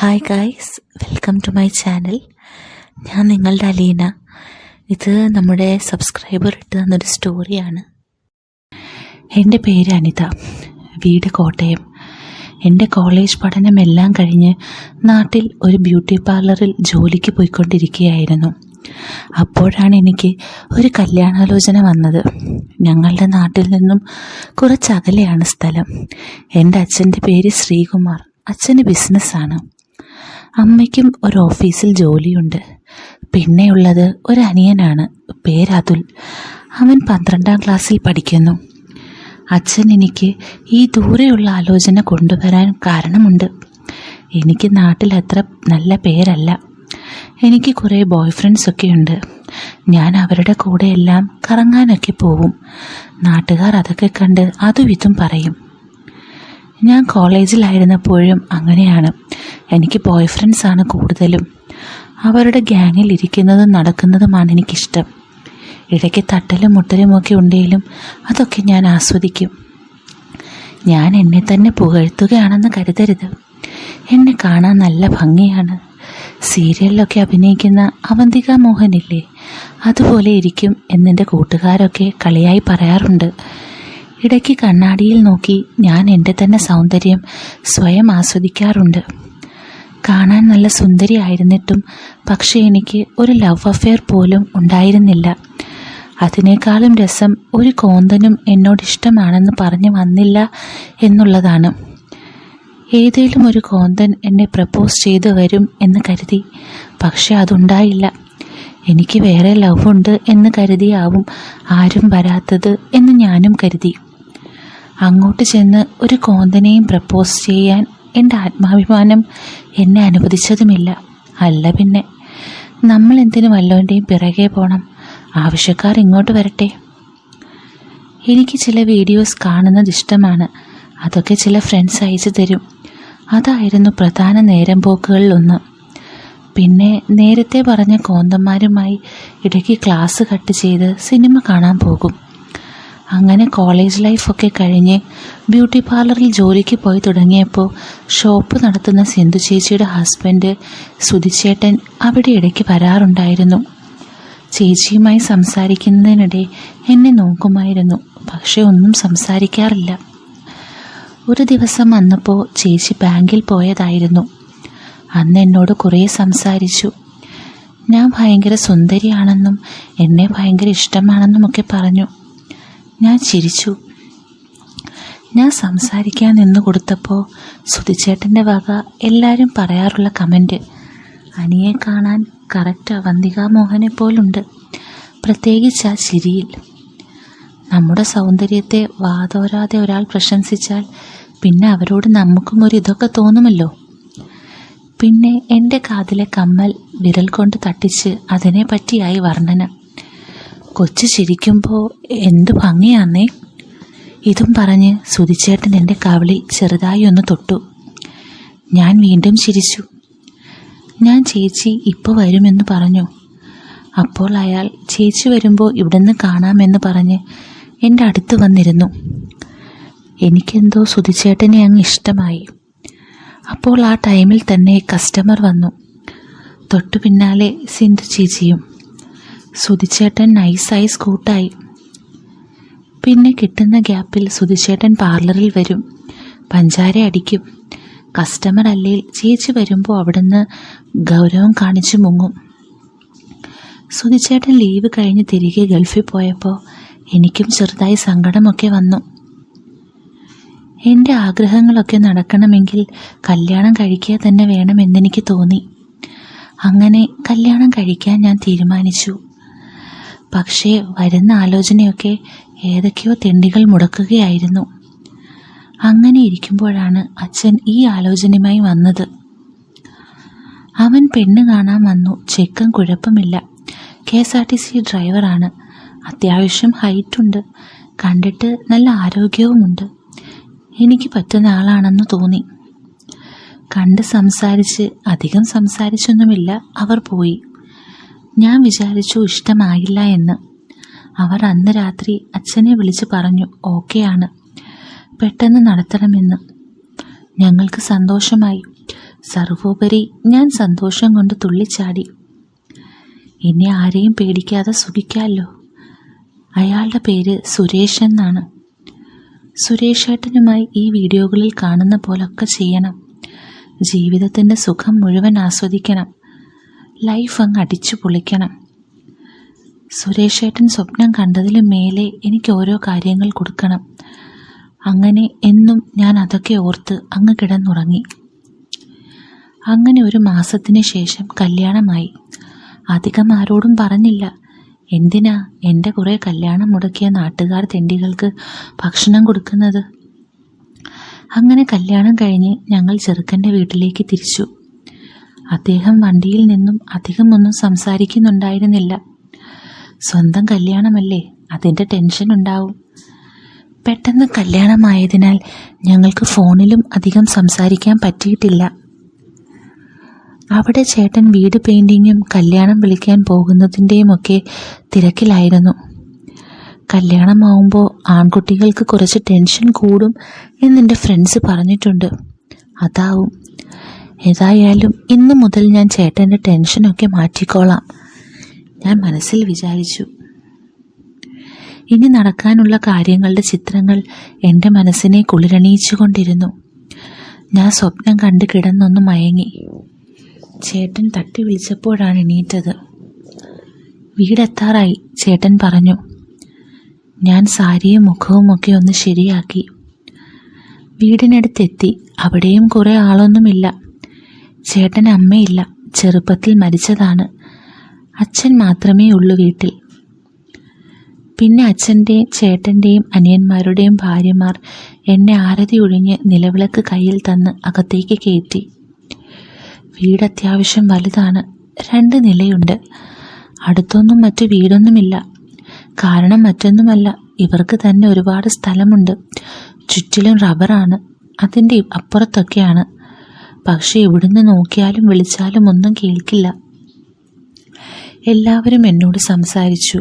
Hi guys, welcome to my channel. ഞാൻ നിങ്ങളുടെ അലീന. ഇത് നമ്മുടെ സബ്സ്ക്രൈബർ ഇട്ട് തന്നൊരു സ്റ്റോറിയാണ്. എൻ്റെ പേര് അനിത, വീട് കോട്ടയം. എൻ്റെ കോളേജ് പഠനമെല്ലാം കഴിഞ്ഞ് നാട്ടിൽ ഒരു ബ്യൂട്ടി പാർലറിൽ ജോലിക്ക് പോയിക്കൊണ്ടിരിക്കുകയായിരുന്നു. അപ്പോഴാണ് എനിക്ക് ഒരു കല്യാണാലോചന വന്നത്. ഞങ്ങളുടെ നാട്ടിൽ നിന്നും കുറച്ചകലെയാണ് സ്ഥലം. എൻ്റെ അച്ഛൻ്റെ പേര് ശ്രീകുമാർ. അച്ഛന് ബിസിനസ്സാണ്. അമ്മയ്ക്കും ഒരു ഓഫീസിൽ ജോലിയുണ്ട്. പിന്നെയുള്ളത് ഒരു അനിയനാണ്, പേര് അതുൽ. അവൻ 12ാം ക്ലാസ്സിൽ പഠിക്കുന്നു. അച്ഛൻ എനിക്ക് ഈ ദൂരെയുള്ള ആലോചന കൊണ്ടുവരാൻ കാരണമുണ്ട്. എനിക്ക് നാട്ടിൽ അത്ര നല്ല പേരല്ല. എനിക്ക് കുറേ ബോയ് ഫ്രണ്ട്സൊക്കെ ഉണ്ട്. ഞാൻ അവരുടെ കൂടെയെല്ലാം കറങ്ങാനൊക്കെ പോവും. നാട്ടുകാർ അതൊക്കെ കണ്ട് അതും ഇതും പറയും. ഞാൻ കോളേജിലായിരുന്നപ്പോഴും അങ്ങനെയാണ്. എനിക്ക് ബോയ് ഫ്രണ്ട്സാണ് കൂടുതലും. അവരുടെ ഗ്യാങ്ങിൽ ഇരിക്കുന്നതും നടക്കുന്നതുമാണ് എനിക്കിഷ്ടം. ഇടയ്ക്ക് തട്ടലും മുട്ടലുമൊക്കെ ഉണ്ടെങ്കിലും അതൊക്കെ ഞാൻ ആസ്വദിക്കും. ഞാൻ എന്നെ തന്നെ പുകഴ്ത്തുകയാണെന്ന് കരുതരുത്. എന്നെ കാണാൻ നല്ല ഭംഗിയാണ്. സീരിയലിലൊക്കെ അഭിനയിക്കുന്ന അവന്തിക മോഹനില്ലേ, അതുപോലെ ഇരിക്കും എന്നെൻ്റെ കൂട്ടുകാരൊക്കെ കളിയായി പറയാറുണ്ട്. ഇടയ്ക്ക് കണ്ണാടിയിൽ നോക്കി ഞാൻ എൻ്റെ തന്നെ സൗന്ദര്യം സ്വയം ആസ്വദിക്കാറുണ്ട്. കാണാൻ നല്ല സുന്ദരിയായിരുന്നിട്ടും പക്ഷേ എനിക്ക് ഒരു ലവ് അഫെയർ പോലും ഉണ്ടായിരുന്നില്ല. അതിനേക്കാളും രസം ഒരു കോന്തനും എന്നോടിഷ്ടമാണെന്ന് പറഞ്ഞു വന്നില്ല എന്നുള്ളതാണ്. ഏതേലും ഒരു കോന്തൻ എന്നെ പ്രപ്പോസ് ചെയ്തു വരും എന്ന് കരുതി. പക്ഷെ അതുണ്ടായില്ല. എനിക്ക് വേറെ ലവ് ഉണ്ട് എന്ന് കരുതിയാവും ആരും വരാത്തത് എന്ന് ഞാനും കരുതി. അങ്ങോട്ട് ചെന്ന് ഒരു കോന്തനെയും പ്രപ്പോസ് ചെയ്യാൻ എൻ്റെ ആത്മാഭിമാനം എന്നെ അനുവദിച്ചതുമില്ല. അല്ല പിന്നെ, നമ്മൾ എന്തിനു വല്ലവൻ്റെയും പിറകെ പോകണം? ആവശ്യക്കാർ ഇങ്ങോട്ട് വരട്ടെ. എനിക്ക് ചില വീഡിയോസ് കാണുന്നത് ഇഷ്ടമാണ്. അതൊക്കെ ചില ഫ്രണ്ട്സ് അയച്ചു തരും. അതായിരുന്നു പ്രധാന നേരം പോക്കുകളിലൊന്ന്. പിന്നെ നേരത്തെ പറഞ്ഞ കോന്തന്മാരുമായി ഇടയ്ക്ക് ക്ലാസ് കട്ട് ചെയ്ത് സിനിമ കാണാൻ പോകും. അങ്ങനെ കോളേജ് ലൈഫൊക്കെ കഴിഞ്ഞ് ബ്യൂട്ടി പാർലറിൽ ജോലിക്ക് പോയി തുടങ്ങിയപ്പോൾ ഷോപ്പ് നടത്തുന്ന സിന്ധു ചേച്ചിയുടെ ഹസ്ബൻഡ് സുധിച്ചേട്ടൻ അവിടെ ഇടയ്ക്ക് വരാറുണ്ടായിരുന്നു. ചേച്ചിയുമായി സംസാരിക്കുന്നതിനിടെ എന്നെ നോക്കുമായിരുന്നു. പക്ഷെ ഒന്നും സംസാരിക്കാറില്ല. ഒരു ദിവസം വന്നപ്പോൾ ചേച്ചി ബാങ്കിൽ പോയതായിരുന്നു. അന്ന് എന്നോട് കുറേ സംസാരിച്ചു. ഞാൻ ഭയങ്കര സുന്ദരിയാണെന്നും എന്നെ ഭയങ്കര ഇഷ്ടമാണെന്നുമൊക്കെ പറഞ്ഞു. ഞാൻ ചിരിച്ചു. ഞാൻ സംസാരിക്കാൻ നിന്ന് കൊടുത്തപ്പോൾ സുധിച്ചേട്ടൻ്റെ വക എല്ലാവരും പറയാറുള്ള കമൻറ്റ്, അനിയെ കാണാൻ കറക്റ്റ് അവന്തിക മോഹനെ പോലുണ്ട്, പ്രത്യേകിച്ച് ആ ചിരിയിൽ. നമ്മുടെ സൗന്ദര്യത്തെ വാതോരാതെ ഒരാൾ പ്രശംസിച്ചാൽ പിന്നെ അവരോട് നമുക്കും ഒരു ഇതൊക്കെ തോന്നുമല്ലോ. പിന്നെ എൻ്റെ കാതിലെ കമ്മൽ വിരൽ കൊണ്ട് തട്ടിച്ച് അതിനെ പറ്റിയായി വർണ്ണന. കൊച്ചു ചിരിക്കുമ്പോൾ എന്തു ഭംഗിയാന്നേ. ഇതും പറഞ്ഞ് സുധിച്ചേട്ടൻ എൻ്റെ കവിളിൽ ചെറുതായി ഒന്ന് തൊട്ടു. ഞാൻ വീണ്ടും ചിരിച്ചു. ഞാൻ ചേച്ചി ഇപ്പോൾ വരുമെന്ന് പറഞ്ഞു. അപ്പോൾ അയാൾ ചേച്ചി വരുമ്പോൾ ഇവിടുന്ന് കാണാമെന്ന് പറഞ്ഞ് എൻ്റെ അടുത്ത് വന്നിരുന്നു. എനിക്കെന്തോ സുധിച്ചേട്ടനെ അങ്ങ് ഇഷ്ടമായി. അപ്പോൾ ആ ടൈമിൽ തന്നെ കസ്റ്റമർ വന്നു. തൊട്ടു പിന്നാലെ സിന്ധു ചേച്ചിയും. സുധിച്ചേട്ടൻ നൈസായി സ്കൂട്ടായി. പിന്നെ കിട്ടുന്ന ഗ്യാപ്പിൽ സുധിച്ചേട്ടൻ പാർലറിൽ വരും, പഞ്ചാര അടിക്കും. കസ്റ്റമർ അല്ലെങ്കിൽ ചേച്ചി വരുമ്പോൾ അവിടുന്ന് ഗൗരവം കാണിച്ചു മുങ്ങും. സുധിച്ചേട്ടൻ ലീവ് കഴിഞ്ഞ് തിരികെ ഗൾഫിൽ പോയപ്പോൾ എനിക്കും ചെറുതായി സങ്കടമൊക്കെ വന്നു. എൻ്റെ ആഗ്രഹങ്ങളൊക്കെ നടക്കണമെങ്കിൽ കല്യാണം കഴിക്കുക തന്നെ വേണമെന്നെനിക്ക് തോന്നി. അങ്ങനെ കല്യാണം കഴിക്കാൻ ഞാൻ തീരുമാനിച്ചു. പക്ഷേ വരുന്ന ആലോചനയൊക്കെ ഏതൊക്കെയോ തെണ്ടികൾ മുടക്കുകയായിരുന്നു. അങ്ങനെ ഇരിക്കുമ്പോഴാണ് അച്ഛൻ ഈ ആലോചനയുമായി വന്നത്. അവൻ പെണ്ണ് കാണാൻ വന്നു. ചെക്കൻ കുഴപ്പമില്ല, KSRTC ഡ്രൈവറാണ്. അത്യാവശ്യം ഹൈറ്റുണ്ട്. കണ്ടിട്ട് നല്ല ആരോഗ്യവുമുണ്ട്. എനിക്ക് പറ്റുന്ന ആളാണെന്ന് തോന്നി. കണ്ട് സംസാരിച്ച് അധികം സംസാരിച്ചൊന്നുമില്ല അവർ പോയി. ഞാൻ വിചാരിച്ചു ഇഷ്ടമായില്ല എന്ന്. അവർ അന്ന് രാത്രി അച്ഛനെ വിളിച്ച് പറഞ്ഞു ഓക്കെയാണ്, പെട്ടെന്ന് നടത്തണമെന്ന്. ഞങ്ങൾക്ക് സന്തോഷമായി. സർവോപരി ഞാൻ സന്തോഷം കൊണ്ട് തുള്ളിച്ചാടി. ഇനി ആരെയും പേടിക്കാതെ സുഖിക്കാമല്ലോ. അയാളുടെ പേര് സുരേഷ് എന്നാണ്. സുരേഷ് ഏട്ടനുമായി ഈ വീഡിയോകളിൽ കാണുന്ന പോലൊക്കെ ചെയ്യണം. ജീവിതത്തിൻ്റെ സുഖം മുഴുവൻ ആസ്വദിക്കണം. ലൈഫ് അങ്ങ് അടിച്ചു പൊളിക്കണം. സുരേഷ് ഏട്ടൻ സ്വപ്നം കണ്ടതിലും മേലെ എനിക്ക് ഓരോ കാര്യങ്ങൾ കൊടുക്കണം. അങ്ങനെ എന്നും ഞാൻ അതൊക്കെ ഓർത്ത് അങ്ങ് കിടന്നുറങ്ങി. അങ്ങനെ ഒരു മാസത്തിന് ശേഷം കല്യാണമായി. അധികം ആരോടും പറഞ്ഞില്ല. എന്തിനാ എൻ്റെ കുറേ കല്യാണം മുടക്കിയ നാട്ടുകാർ തെണ്ടികൾക്ക് ഭക്ഷണം കൊടുക്കുന്നത്? അങ്ങനെ കല്യാണം കഴിഞ്ഞ് ഞങ്ങൾ ചെറുക്കൻ്റെ വീട്ടിലേക്ക് തിരിച്ചു. അദ്ദേഹം വണ്ടിയിൽ നിന്നും അധികമൊന്നും സംസാരിക്കുന്നുണ്ടായിരുന്നില്ല. സ്വന്തം കല്യാണമല്ലേ, അതിൻ്റെ ടെൻഷൻ ഉണ്ടാവും. പെട്ടെന്ന് കല്യാണമായതിനാൽ ഞങ്ങൾക്ക് ഫോണിലും അധികം സംസാരിക്കാൻ പറ്റിയിട്ടില്ല. അവിടെ ചേട്ടൻ വീട് പെയിൻറ്റിങ്ങും കല്യാണം വിളിക്കാൻ പോകുന്നതിൻ്റെയുമൊക്കെ തിരക്കിലായിരുന്നു. കല്യാണമാവുമ്പോൾ ആൺകുട്ടികൾക്ക് കുറച്ച് ടെൻഷൻ കൂടും എന്നെൻ്റെ ഫ്രണ്ട്സ് പറഞ്ഞിട്ടുണ്ട്. അതാവും. ഏതായാലും ഇന്നു മുതൽ ഞാൻ ചേട്ടൻ്റെ ടെൻഷനൊക്കെ മാറ്റിക്കോളാം, ഞാൻ മനസ്സിൽ വിചാരിച്ചു. ഇനി നടക്കാനുള്ള കാര്യങ്ങളുടെ ചിത്രങ്ങൾ എൻ്റെ മനസ്സിനെ കുളിരണിയിച്ചുകൊണ്ടിരുന്നു. ഞാൻ സ്വപ്നം കണ്ട് കിടന്നൊന്ന് മയങ്ങി. ചേട്ടൻ തട്ടി വിളിച്ചപ്പോഴാണ് എണീറ്റത്. വീടെത്താറായി, ചേട്ടൻ പറഞ്ഞു. ഞാൻ സാരിയും മുഖവുമൊക്കെ ഒന്ന് ശരിയാക്കി. വീടിനടുത്തെത്തി. അവിടെയും കുറേ ആളൊന്നുമില്ല. ചേട്ടന് അമ്മയില്ല, ചെറുപ്പത്തിൽ മരിച്ചതാണ്. അച്ഛൻ മാത്രമേ ഉള്ളൂ വീട്ടിൽ. പിന്നെ അച്ഛൻ്റെയും ചേട്ടൻ്റെയും അനിയന്മാരുടെയും ഭാര്യമാർ എന്നെ ആരതി ഒഴിഞ്ഞ് നിലവിളക്ക് കയ്യിൽ തന്ന് അകത്തേക്ക് കയറ്റി. വീട് അത്യാവശ്യം വലുതാണ്. 2 നിലയുണ്ട്. അടുത്തൊന്നും മറ്റു വീടൊന്നുമില്ല. കാരണം മറ്റൊന്നുമല്ല, ഇവർക്ക് തന്നെ ഒരുപാട് സ്ഥലമുണ്ട്. ചുറ്റിലും റബ്ബറാണ്. അതിൻ്റെ അപ്പുറത്തൊക്കെയാണ്. പക്ഷെ ഇവിടുന്ന് നോക്കിയാലും വിളിച്ചാലും ഒന്നും കേൾക്കില്ല. എല്ലാവരും എന്നോട് സംസാരിച്ചു.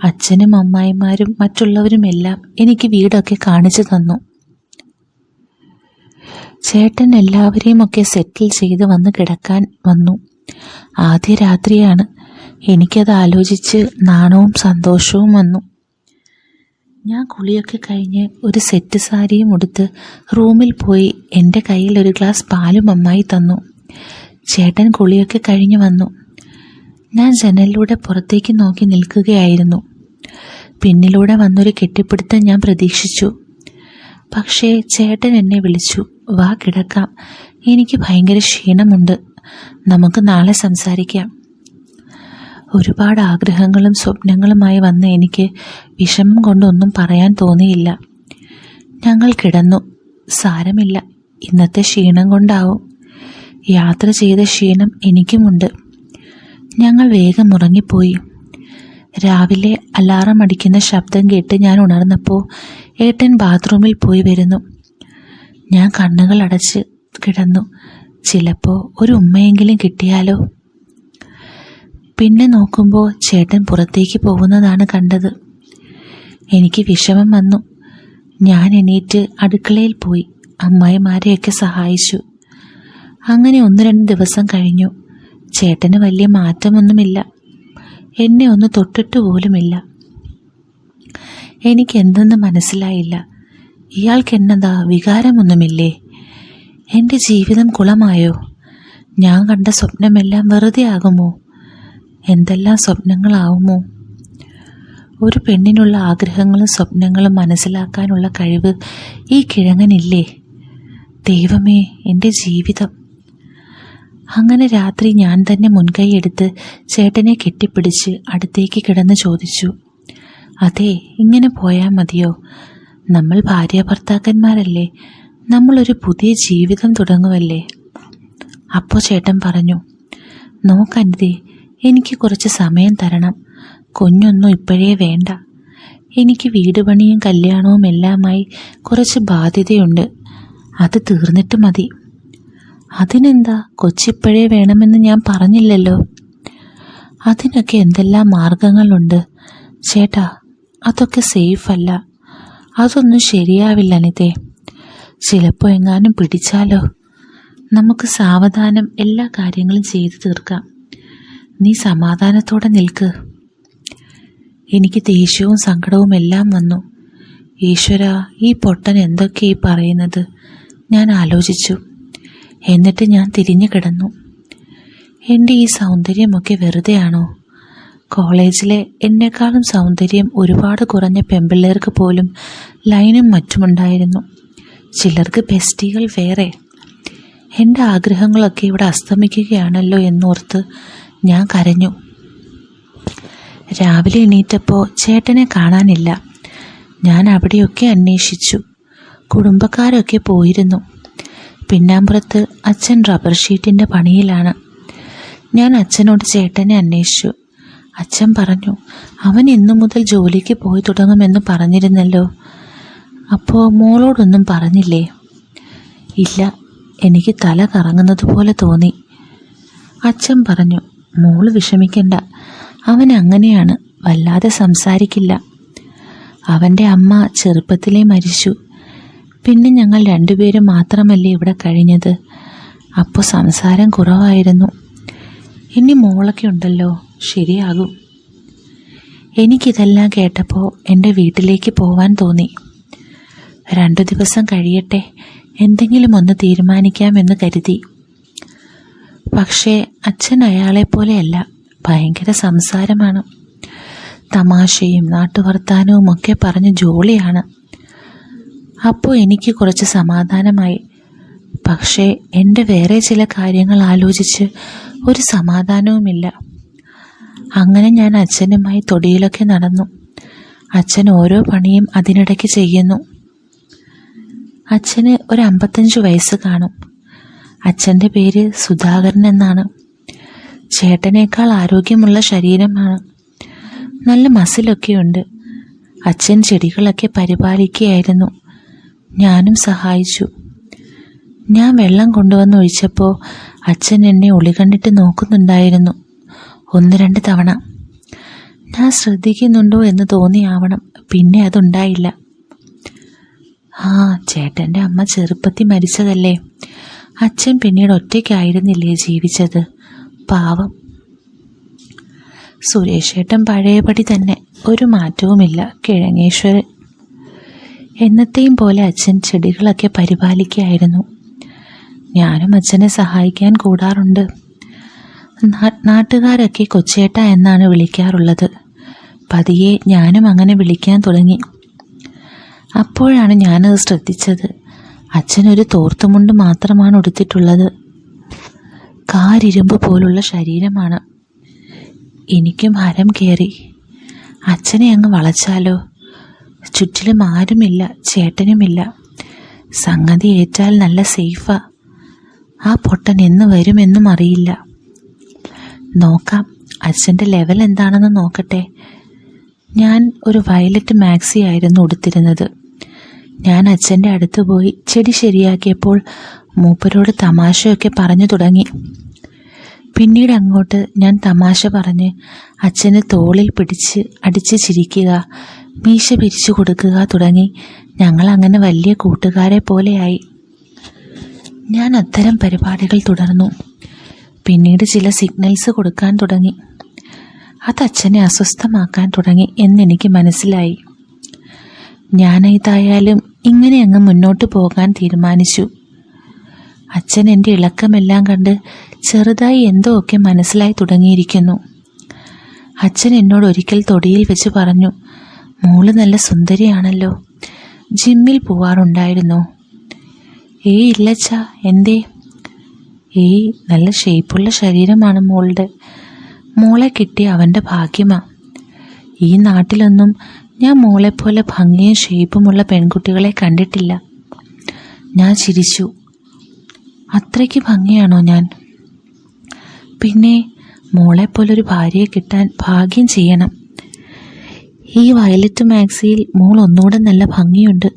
അച്ഛനും അമ്മായിമാരും മറ്റുള്ളവരുമെല്ലാം എനിക്ക് വീടൊക്കെ കാണിച്ചു തന്നു. ചേട്ടൻ എല്ലാവരെയും ഒക്കെ സെറ്റിൽ ചെയ്ത് വന്ന് കിടക്കാൻ വന്നു. ആദ്യ രാത്രിയാണ്. എനിക്കത് ആലോചിച്ച് നാണവും സന്തോഷവും വന്നു. ഞാൻ കുളിയൊക്കെ കഴിഞ്ഞ് ഒരു സെറ്റ് സാരിയും ഉടുത്ത് റൂമിൽ പോയി. എൻ്റെ കയ്യിൽ ഒരു ഗ്ലാസ് പാലും അമ്മായി തന്നു. ചേട്ടൻ കുളിയൊക്കെ കഴിഞ്ഞ് വന്നു. ഞാൻ ജനലിലൂടെ പുറത്തേക്ക് നോക്കി നിൽക്കുകയായിരുന്നു. പിന്നിലൂടെ വന്നൊരു കെട്ടിപ്പിടുത്തം ഞാൻ പ്രതീക്ഷിച്ചു. പക്ഷേ ചേട്ടൻ എന്നെ വിളിച്ചു. വാ കിടക്കാം, എനിക്ക് ഭയങ്കര ക്ഷീണമുണ്ട്, നമുക്ക് നാളെ സംസാരിക്കാം. ഒരുപാട് ആഗ്രഹങ്ങളും സ്വപ്നങ്ങളുമായി വന്ന എനിക്ക് വിഷമം കൊണ്ടൊന്നും പറയാൻ തോന്നിയില്ല. ഞങ്ങൾ കിടന്നു. സാരമില്ല, ഇന്നത്തെ ക്ഷീണം കൊണ്ടാവും. യാത്ര ചെയ്ത ക്ഷീണം എനിക്കുമുണ്ട്. ഞങ്ങൾ വേഗം ഉറങ്ങിപ്പോയി. രാവിലെ അലാറം അടിക്കുന്ന ശബ്ദം കേട്ട് ഞാൻ ഉണർന്നപ്പോൾ ഏട്ടൻ ബാത്റൂമിൽ പോയി വരുന്നു. ഞാൻ കണ്ണുകൾ അടച്ച് കിടന്നു. ചിലപ്പോൾ ഒരു ഉമ്മയെങ്കിലും കിട്ടിയാലോ. പിന്നെ നോക്കുമ്പോൾ ചേട്ടൻ പുറത്തേക്ക് പോകുന്നതാണ് കണ്ടത്. എനിക്ക് വിഷമം വന്നു. ഞാൻ എണീറ്റ് അടുക്കളയിൽ പോയി അമ്മായിമാരെയൊക്കെ സഹായിച്ചു. അങ്ങനെ 1-2 ദിവസം കഴിഞ്ഞു. ചേട്ടന് വലിയ മാറ്റമൊന്നുമില്ല. എന്നെ ഒന്ന് തൊട്ടിട്ട് പോലുമില്ല. എനിക്കെന്തെന്ന് മനസ്സിലായില്ല. ഇയാൾക്കെന്നതാ, വികാരമൊന്നുമില്ലേ? എൻ്റെ ജീവിതം കുളമായോ? ഞാൻ കണ്ട സ്വപ്നമെല്ലാം വെറുതെ ആകുമോ? എന്തെല്ലാം സ്വപ്നങ്ങളാവുമോ? ഒരു പെണ്ണിനുള്ള ആഗ്രഹങ്ങളും സ്വപ്നങ്ങളും മനസ്സിലാക്കാനുള്ള കഴിവ് ഈ കിഴങ്ങനില്ലേ? ദൈവമേ, എൻ്റെ ജീവിതം. അങ്ങനെ രാത്രി ഞാൻ തന്നെ മുൻകൈയെടുത്ത് ചേട്ടനെ കെട്ടിപ്പിടിച്ച് അടുത്തേക്ക് കിടന്ന് ചോദിച്ചു, അതെ, ഇങ്ങനെ പോയാൽ മതിയോ? നമ്മൾ ഭാര്യ ഭർത്താക്കന്മാരല്ലേ, നമ്മളൊരു പുതിയ ജീവിതം തുടങ്ങുമല്ലേ? അപ്പോൾ ചേട്ടൻ പറഞ്ഞു, നോക്കരുതേ, എനിക്ക് കുറച്ച് സമയം തരണം. കുഞ്ഞൊന്നും ഇപ്പോഴേ വേണ്ട. എനിക്ക് വീട് പണിയും കല്യാണവും എല്ലാമായി കുറച്ച് ബാധ്യതയുണ്ട്. അത് തീർന്നിട്ട് മതി. അതിനെന്താ, കൊച്ചിപ്പോഴേ വേണമെന്ന് ഞാൻ പറഞ്ഞില്ലല്ലോ. അതിനൊക്കെ എന്തെല്ലാം മാർഗങ്ങളുണ്ട് ചേട്ടാ. അതൊക്കെ സേഫ് അല്ല. അതൊന്നും ശരിയാവില്ല അനിതേ. ചിലപ്പോൾ എങ്ങാനും പിടിച്ചാലോ. നമുക്ക് സാവധാനം എല്ലാ കാര്യങ്ങളും ചെയ്തു തീർക്കാം. നീ സമാധാനത്തോടെ നിൽക്ക്. എനിക്ക് ദേഷ്യവും സങ്കടവും എല്ലാം വന്നു. ഈശ്വരാ, ഈ പൊട്ടൻ എന്തൊക്കെയാ ഈ പറയുന്നത്? ഞാൻ ആലോചിച്ചു. എന്നിട്ട് ഞാൻ തിരിഞ്ഞു കിടന്നു. എൻ്റെ ഈ സൗന്ദര്യമൊക്കെ വെറുതെയാണോ? കോളേജിലെ എന്നെക്കാളും സൗന്ദര്യം ഒരുപാട് കുറഞ്ഞ പെമ്പിള്ളേർക്ക് പോലും ലൈനും മറ്റുമുണ്ടായിരുന്നു. ചിലർക്ക് ബെസ്റ്റികൾ വേറെ. എൻ്റെ ആഗ്രഹങ്ങളൊക്കെ ഇവിടെ അസ്തമിക്കുകയാണല്ലോ എന്നോർത്ത് ഞാൻ കരഞ്ഞു. രാവിലെ എണീറ്റപ്പോൾ ചേട്ടനെ കാണാനില്ല. ഞാൻ അവിടെയൊക്കെ അന്വേഷിച്ചു. കുടുംബക്കാരൊക്കെ പോയിരുന്നു. പിന്നാമ്പുറത്ത് അച്ഛൻ റബ്ബർ ഷീറ്റിൻ്റെ പണിയിലാണ്. ഞാൻ അച്ഛനോട് ചേട്ടനെ അന്വേഷിച്ചു. അച്ഛൻ പറഞ്ഞു, അവൻ ഇന്നു മുതൽ ജോലിക്ക് പോയി തുടങ്ങുമെന്ന് പറഞ്ഞിരുന്നല്ലോ. അപ്പോൾ മോളോടൊന്നും പറഞ്ഞില്ലേ? ഇല്ല, എനിക്ക് തല കറങ്ങുന്നത് പോലെ തോന്നി. അച്ഛൻ പറഞ്ഞു, മോള് വിഷമിക്കണ്ട, അവൻ അങ്ങനെയാണ്, വല്ലാതെ സംസാരിക്കില്ല. അവൻ്റെ അമ്മ ചെറുപ്പത്തിലേ മരിച്ചു. പിന്നെ ഞങ്ങൾ രണ്ടുപേരും മാത്രമല്ലേ ഇവിടെ കഴിഞ്ഞത്. അപ്പോൾ സംസാരം കുറവായിരുന്നു. ഇനി മോളൊക്കെ ഉണ്ടല്ലോ, ശരിയാകും. എനിക്കിതെല്ലാം കേട്ടപ്പോൾ എൻ്റെ വീട്ടിലേക്ക് പോവാൻ തോന്നി. 2 ദിവസം കഴിയട്ടെ, എന്തെങ്കിലും ഒന്ന് തീരുമാനിക്കാമെന്ന് കരുതി. പക്ഷേ അച്ഛൻ അയാളെപ്പോലെയല്ല, ഭയങ്കര സംസാരമാണ്. തമാശയും നാട്ടുവർത്താനവും ഒക്കെ പറഞ്ഞ് ജോളിയാണ്. അപ്പോൾ എനിക്ക് കുറച്ച് സമാധാനമായി. പക്ഷേ എൻ്റെ വേറെ ചില കാര്യങ്ങൾ ആലോചിച്ച് ഒരു സമാധാനവുമില്ല. അങ്ങനെ ഞാൻ അച്ഛനുമായി തൊടിയിലൊക്കെ നടന്നു. അച്ഛൻ ഓരോ പണിയും അതിനിടയ്ക്ക് ചെയ്യുന്നു. അച്ഛന് ഒരു 55 വയസ്സ് കാണും. അച്ഛൻ്റെ പേര് സുധാകരൻ എന്നാണ്. ചേട്ടനേക്കാൾ ആരോഗ്യമുള്ള ശരീരമാണ്. നല്ല മസിലൊക്കെയുണ്ട്. അച്ഛൻ ചെടികളൊക്കെ പരിപാലിക്കുകയായിരുന്നു. ഞാനും സഹായിച്ചു. ഞാൻ വെള്ളം കൊണ്ടുവന്ന് ഒഴിച്ചപ്പോൾ അച്ഛൻ എന്നെ ഒളികണ്ടിട്ട് നോക്കുന്നുണ്ടായിരുന്നു 1-2 തവണ. ഞാൻ ശ്രദ്ധിക്കുന്നുണ്ടോ എന്ന് തോന്നിയാവണം, പിന്നെ അതുണ്ടായില്ല. ചേട്ടൻ്റെ അമ്മ ചെറുപ്പത്തിൽ മരിച്ചതല്ലേ. അച്ഛൻ പിന്നീട് ഒറ്റയ്ക്കായിരുന്നില്ലേ ജീവിച്ചത്? പാവം. സുരേഷേട്ടൻ പഴയപടി തന്നെ, ഒരു മാറ്റവുമില്ല, കിഴങ്ങേശ്വരൻ. എന്നത്തെയും പോലെ അച്ഛൻ ചെടികളൊക്കെ പരിപാലിക്കുകയായിരുന്നു. ഞാനും അച്ഛനെ സഹായിക്കാൻ കൂടാറുണ്ട്. നാട്ടുകാരൊക്കെ കൊച്ചേട്ട എന്നാണ് വിളിക്കാറുള്ളത്. പതിയെ ഞാനും അങ്ങനെ വിളിക്കാൻ തുടങ്ങി. അപ്പോഴാണ് ഞാനത് ശ്രദ്ധിച്ചത്. അച്ഛനൊരു തോർത്തുമുണ്ട് മാത്രമാണ് ഉടുത്തിട്ടുള്ളത്. കാരിരുമ്പ് പോലുള്ള ശരീരമാണ്. എനിക്കും ഹരം കയറി. അച്ഛനെ അങ്ങ് വളച്ചാലോ? ചുറ്റിലും ആരുമില്ല, ചേട്ടനുമില്ല. സംഗതി ഏറ്റാൽ നല്ല സേഫാ. ആ പൊട്ടൻ എന്ന് വരുമെന്നും അറിയില്ല. നോക്കാം, അച്ഛൻ്റെ ലെവൽ എന്താണെന്ന് നോക്കട്ടെ. ഞാൻ ഒരു വയലറ്റ് മാക്സി ആയിരുന്നു ഉടുത്തിരുന്നത്. ഞാൻ അച്ഛൻ്റെ അടുത്ത് പോയി ചെടി ശരിയാക്കിയപ്പോൾ മൂപ്പരോട് തമാശയൊക്കെ പറഞ്ഞു തുടങ്ങി. പിന്നീട് അങ്ങോട്ട് ഞാൻ തമാശ പറഞ്ഞ് അച്ഛന് തോളിൽ പിടിച്ച് അടിച്ച് ചിരിക്കുക, മീശ പിരിച്ചു കൊടുക്കുക തുടങ്ങി. ഞങ്ങളങ്ങനെ വലിയ കൂട്ടുകാരെ പോലെയായി. ഞാൻ അത്തരം പരിപാടികൾ തുടർന്നു. പിന്നീട് ചില സിഗ്നൽസ് കൊടുക്കാൻ തുടങ്ങി. അത് അച്ഛനെ അസ്വസ്ഥമാക്കാൻ തുടങ്ങി എന്നെനിക്ക് മനസ്സിലായി. ഞാനേതായാലും ഇങ്ങനെ അങ്ങ് മുന്നോട്ട് പോകാൻ തീരുമാനിച്ചു. അച്ഛൻ എൻ്റെ ഇളക്കമെല്ലാം കണ്ട് ചെറുതായി എന്തോ ഒക്കെ മനസ്സിലായി തുടങ്ങിയിരിക്കുന്നു. അച്ഛൻ എന്നോട് ഒരിക്കൽ തൊടിയിൽ വെച്ച് പറഞ്ഞു, മോള് നല്ല സുന്ദരിയാണല്ലോ, ജിമ്മിൽ പോവാറുണ്ടായിരുന്നോ? ഇല്ലച്ചാ, എന്തേ? നല്ല ഷേപ്പുള്ള ശരീരമാണ് മോളുടെ. മോളെ കിട്ടിയ അവൻ്റെ ഭാഗ്യമാ. ഈ നാട്ടിലൊന്നും ഞാൻ മോളെപ്പോലെ ഭംഗിയും ഷേപ്പുമുള്ള പെൺകുട്ടികളെ കണ്ടിട്ടില്ല. ഞാൻ ചിരിച്ചു. അത്രയ്ക്ക് ഭംഗിയാണോ ഞാൻ? പിന്നെ മോളെപ്പോലൊരു ഭാര്യയെ കിട്ടാൻ ഭാഗ്യം ചെയ്യണം. ഈ വയലറ്റ് മാക്സിയിൽ മോൾ ഒന്നുകൂടെ നല്ല ഭംഗിയുണ്ട്.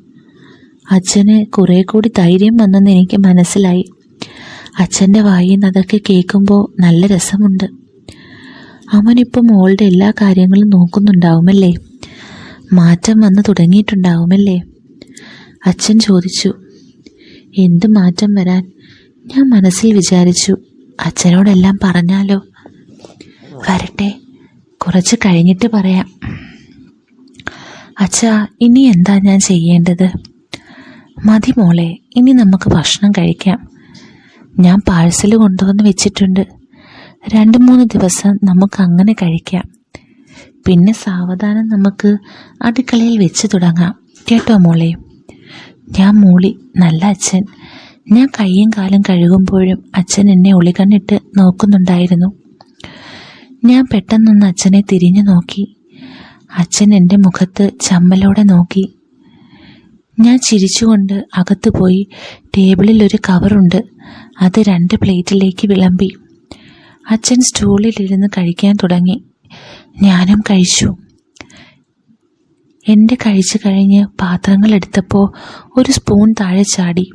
അച്ഛന് കുറേ കൂടി ധൈര്യം വന്നെന്ന് എനിക്ക് മനസ്സിലായി. അച്ഛൻ്റെ വായിൽ നിന്ന് അതൊക്കെ കേൾക്കുമ്പോൾ നല്ല രസമുണ്ട്. അവനിപ്പോൾ മോളുടെ എല്ലാ കാര്യങ്ങളും നോക്കുന്നുണ്ടാവുമല്ലേ? മാറ്റം വന്നു തുടങ്ങിയിട്ടുണ്ടാവുമല്ലേ? അച്ഛൻ ചോദിച്ചു. എന്ത് മാറ്റം വരാൻ? ഞാൻ മനസ്സിൽ വിചാരിച്ചു, അച്ഛനോടെല്ലാം പറഞ്ഞാലോ? വരട്ടെ, കുറച്ച് കഴിഞ്ഞിട്ട് പറയാം. അച്ഛാ, ഇനി എന്താ ഞാൻ ചെയ്യേണ്ടത്? മതി മോളെ, ഇനി നമുക്ക് ഭക്ഷണം കഴിക്കാം. ഞാൻ പാഴ്സൽ കൊണ്ടുവന്ന് വെച്ചിട്ടുണ്ട്. 2-3 ദിവസം നമുക്ക് അങ്ങനെ കഴിക്കാം. പിന്നെ സാവധാനം നമുക്ക് അടുക്കളയിൽ വെച്ച് തുടങ്ങാം. കേട്ടോ മോളെ? ഞാൻ മൂളി. നല്ല അച്ഛൻ. ഞാൻ കൈയും കാലും കഴുകുമ്പോഴും അച്ഛൻ എന്നെ ഒളികണ്ണിട്ട് നോക്കുന്നുണ്ടായിരുന്നു. ഞാൻ പെട്ടെന്നൊന്ന് അച്ഛനെ തിരിഞ്ഞു നോക്കി. അച്ഛൻ എൻ്റെ മുഖത്ത് ചമ്മലോടെ നോക്കി. ഞാൻ ചിരിച്ചുകൊണ്ട് അകത്ത് പോയി ടേബിളിൽ ഒരു കവറുണ്ട്, അത് 2 പ്ലേറ്റിലേക്ക് വിളമ്പി. അച്ഛൻ സ്റ്റൂളിലിരുന്ന് കഴിക്കാൻ തുടങ്ങി. ഞാനും കഴിച്ചു. എൻ്റെ കഴിച്ചു കഴിഞ്ഞ് പാത്രങ്ങൾ എടുത്തപ്പോൾ ഒരു സ്പൂൺ താഴെ ചാടി.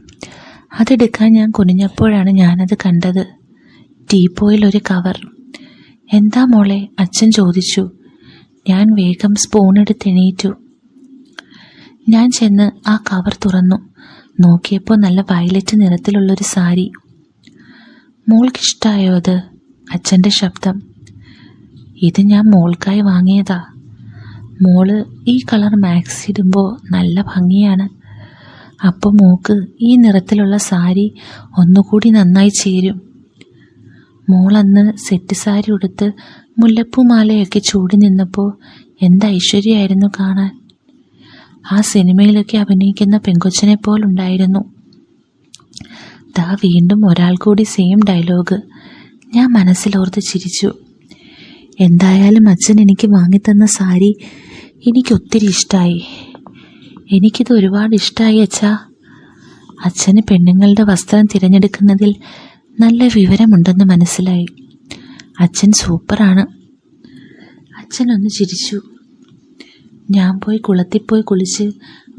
അതെടുക്കാൻ ഞാൻ കുനിഞ്ഞപ്പോഴാണ് ഞാനത് കണ്ടത്. ടീപ്പോയിൽ ഒരു കവർ. എന്താ മോളെ? അച്ഛൻ ചോദിച്ചു. ഞാൻ വേഗം സ്പൂൺ എടുത്ത് എണീറ്റു. ഞാൻ ചെന്ന് ആ കവർ തുറന്നു. നോക്കിയപ്പോൾ നല്ല വയലറ്റ് നിറത്തിലുള്ളൊരു സാരി. മോൾക്കിഷ്ടായോ അത്? അച്ഛൻ്റെ ശബ്ദം. ഇത് ഞാൻ മോൾക്കായി വാങ്ങിയതാ. മോള് ഈ കളർ മാക്സി ഇടുമ്പോൾ നല്ല ഭംഗിയാണ്. അപ്പോൾ മോൾക്ക് ഈ നിറത്തിലുള്ള സാരി ഒന്നുകൂടി നന്നായി ചേരും. മോളന്ന് സെറ്റ് സാരി ഉടുത്ത് മുല്ലപ്പൂമാലയൊക്കെ ചൂടി നിന്നപ്പോൾ എന്ത് ഐശ്വര്യമായിരുന്നു കാണാൻ. ആ സിനിമയിലൊക്കെ അഭിനയിക്കുന്ന പെങ്കൊച്ചനെ പോലുണ്ടായിരുന്നു. ദാ വീണ്ടും ഒരാൾ കൂടി സെയിം ഡയലോഗ്. ഞാൻ മനസ്സിലോർത്ത് ചിരിച്ചു. എന്തായാലും അച്ഛൻ എനിക്ക് വാങ്ങിത്തന്ന സാരി എനിക്കൊത്തിരി ഇഷ്ടമായി. എനിക്കിത് ഒരുപാട് ഇഷ്ടമായി അച്ഛാ. അച്ഛന് പെണ്ണുങ്ങളുടെ വസ്ത്രം തിരഞ്ഞെടുക്കുന്നതിൽ നല്ല വിവരമുണ്ടെന്ന് മനസ്സിലായി. അച്ഛൻ സൂപ്പറാണ്. അച്ഛനൊന്ന് ചിരിച്ചു. ഞാൻ പോയി കുളത്തിൽ കുളിച്ച്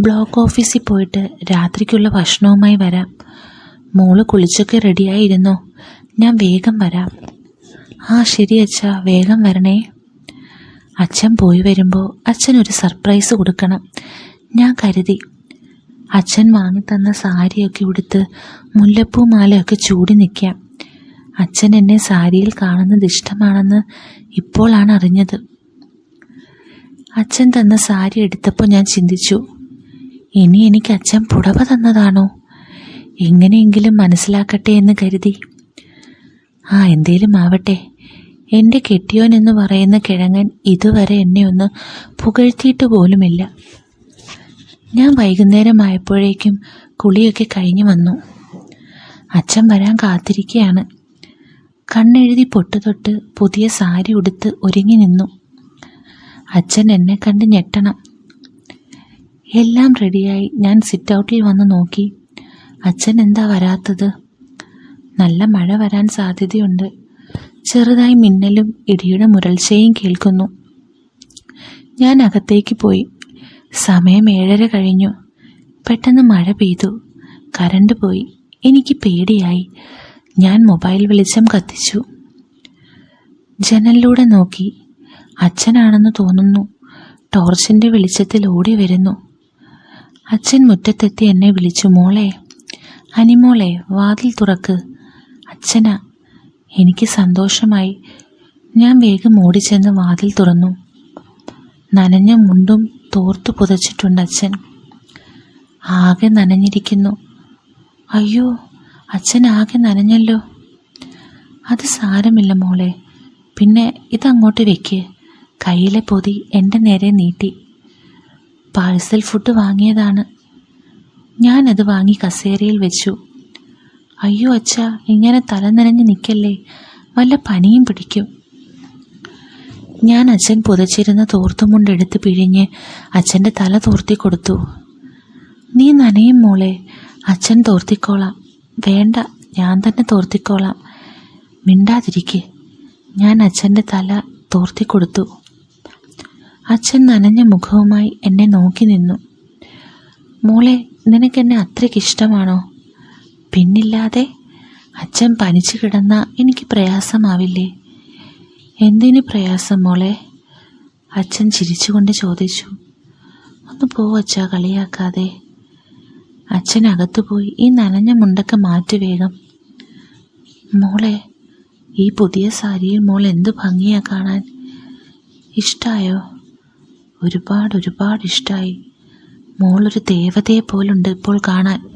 ബ്ലോക്ക് ഓഫീസിൽ പോയിട്ട് രാത്രിക്കുള്ള ഭക്ഷണവുമായി വരാം. മോള് കുളിച്ചൊക്കെ റെഡിയായിരുന്നോ? ഞാൻ വേഗം വരാം. ആ ശരി അച്ഛാ, വേഗം വരണേ. അച്ഛൻ പോയി വരുമ്പോൾ അച്ഛനൊരു സർപ്രൈസ് കൊടുക്കണം ഞാൻ കരുതി. അച്ഛൻ വാങ്ങിത്തന്ന സാരിയൊക്കെ ഉടുത്ത് മുല്ലപ്പൂ മാലയൊക്കെ ചൂടി നിൽക്കാം. അച്ഛൻ എന്നെ സാരിയിൽ കാണുന്നത് ഇഷ്ടമാണെന്ന് ഇപ്പോഴാണ് അറിഞ്ഞത്. അച്ഛൻ തന്ന സാരി എടുത്തപ്പോൾ ഞാൻ ചിന്തിച്ചു, ഇനി എനിക്ക് അച്ഛൻ പുടവ തന്നതാണോ? എങ്ങനെയെങ്കിലും മനസ്സിലാക്കട്ടെ എന്ന് കരുതി. എന്തേലും ആവട്ടെ. എൻ്റെ കെട്ടിയോൻ എന്ന് പറയുന്ന കിഴങ്ങൻ ഇതുവരെ എന്നെ ഒന്ന് പുകഴ്ത്തിയിട്ട് പോലുമില്ല. ഞാൻ വൈകുന്നേരമായപ്പോഴേക്കും കുളിയൊക്കെ കഴിഞ്ഞു വന്നു. അച്ഛൻ വരാൻ കാത്തിരിക്കുകയാണ്. കണ്ണെഴുതി പൊട്ടുതൊട്ട് പുതിയ സാരി ഉടുത്ത് ഒരുങ്ങി നിന്നു. അച്ഛൻ എന്നെ കണ്ട് ഞെട്ടണം. എല്ലാം റെഡിയായി ഞാൻ സിറ്റ് ഔട്ടിൽ വന്ന് നോക്കി. അച്ഛൻ എന്താ വരാത്തത്? നല്ല മഴ വരാൻ സാധ്യതയുണ്ട്. ചെറുതായി മിന്നലും ഇടിയുടെ മുരൾച്ചയും കേൾക്കുന്നു. ഞാൻ അകത്തേക്ക് പോയി. സമയം 7:30 കഴിഞ്ഞു. പെട്ടെന്ന് മഴ പെയ്തു. കറണ്ട് പോയി. എനിക്ക് പേടിയായി. ഞാൻ മൊബൈൽ വെളിച്ചം കത്തിച്ചു. ജനലിലൂടെ നോക്കി. അച്ഛനാണെന്ന് തോന്നുന്നു. ടോർച്ചിൻ്റെ വെളിച്ചത്തിൽ ഓടി വരുന്നു. അച്ഛൻ മുറ്റത്തെത്തി എന്നെ വിളിച്ചു. മോളെ, അനിമോളെ, വാതിൽ തുറക്ക്. അച്ഛനാ. എനിക്ക് സന്തോഷമായി. ഞാൻ വേഗം ഓടിച്ചെന്ന് വാതിൽ തുറന്നു. നനഞ്ഞ മുണ്ടും തോർത്തു പുതച്ചിട്ടുണ്ട് അച്ഛൻ. ആകെ നനഞ്ഞിരിക്കുന്നു. അയ്യോ, അച്ഛൻ ആകെ നനഞ്ഞല്ലോ. അത് സാരമില്ല മോളെ. പിന്നെ ഇതങ്ങോട്ട് വെക്ക്. കയ്യിലെ പൊതി എൻ്റെ നേരെ നീട്ടി. പാഴ്സൽ ഫുഡ് വാങ്ങിയതാണ്. ഞാനത് വാങ്ങി കസേരയിൽ വെച്ചു. അയ്യോ അച്ഛാ, ഇങ്ങനെ തല നനഞ്ഞ് നിൽക്കല്ലേ, വല്ല പനിയും പിടിക്കും. ഞാൻ അച്ഛൻ പുതച്ചിരുന്ന തോർത്തുമുണ്ടെടുത്ത് പിഴിഞ്ഞ് അച്ഛൻ്റെ തല തോർത്തി കൊടുത്തു. നീ നനയും മോളെ, അച്ഛൻ തോർത്തിക്കോളാം. വേണ്ട, ഞാൻ തന്നെ തോർത്തിക്കോളാം. മിണ്ടാതിരിക്കെ. ഞാൻ അച്ഛൻ്റെ തല തോർത്തി കൊടുത്തു. അച്ഛൻ നനഞ്ഞ മുഖവുമായി എന്നെ നോക്കി നിന്നു. മോളെ, നിനക്കെന്നെ അത്രയ്ക്കിഷ്ടമാണോ? പിന്നില്ലാതെ. അച്ഛൻ പനിച്ചു കിടന്നാൽ എനിക്ക് പ്രയാസമാവില്ലേ? എന്തിന് പ്രയാസം മോളെ? അച്ഛൻ ചിരിച്ചുകൊണ്ട് ചോദിച്ചു. ഒന്ന് പോവച്ചാ, കളിയാക്കാതെ. അച്ഛൻ അകത്തുപോയി ഈ നനഞ്ഞ മുണ്ടൊക്കെ മാറ്റി വേഗം. മോളെ, ഈ പുതിയ സാരിയിൽ മോൾ എന്ത് ഭംഗിയാ കാണാൻ. ഇഷ്ടായോ? ഒരുപാട് ഇഷ്ടമായി. മോളൊരു ദേവതയെ പോലുണ്ട് ഇപ്പോൾ കാണാൻ.